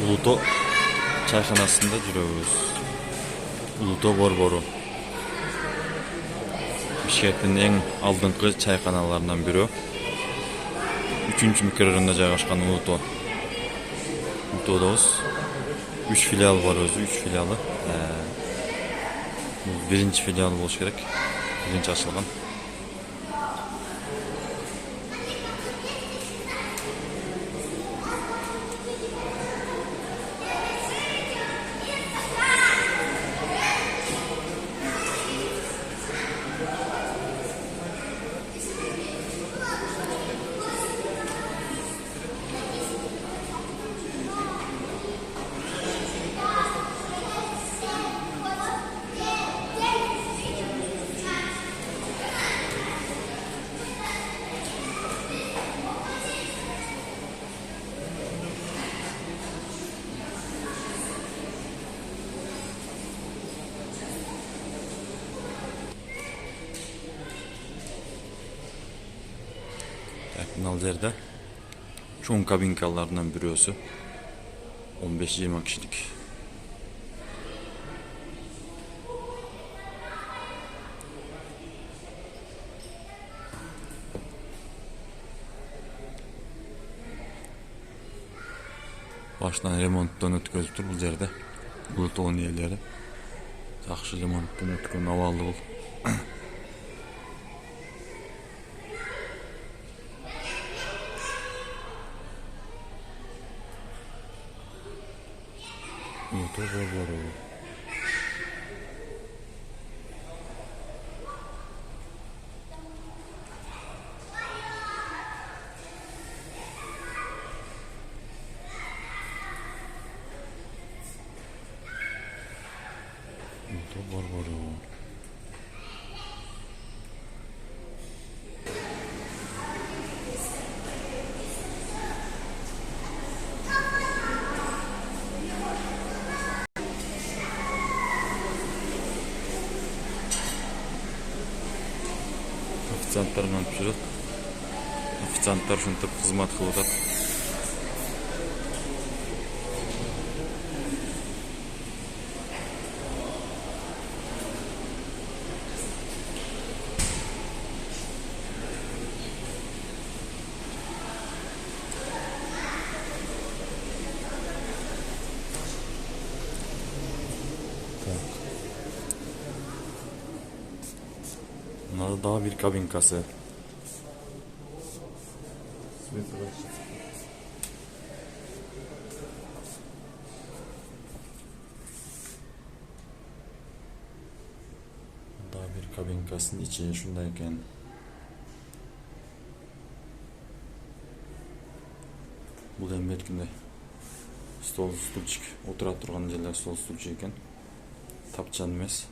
Ulutau çayxanasında жүрөбүз. Ulutau борбору. Бишкектин эң алдыңкы чайханаларынан бирөө. 3-cü mikrorайонда жайгашкан Ulutau. Ulutaudабыз 3 филиал бар өзү, 3 филиалы. Бул биринчи филиал болуш керек. Биринчи ачылган. Al жерде чоң кабинкаларынан бирөөсү 15-20 кишилик. Баштан ремонттон өткөзүптүр бул жерде. Улутаунун ээлери жакшы ремонттон өткөн абалы бул. Ulutau борбору. Ulutau борбору. Официанттар менен жүрөт. Официанттар ушинтип кызмат кылып атат. Мына дагы бир кабинкасы. Дагы бир кабинкасынын ичи ушундай экен. Бул эми эркинде стол стульчик отура турган жерлер стол стульчик экен. Тапчан эмес.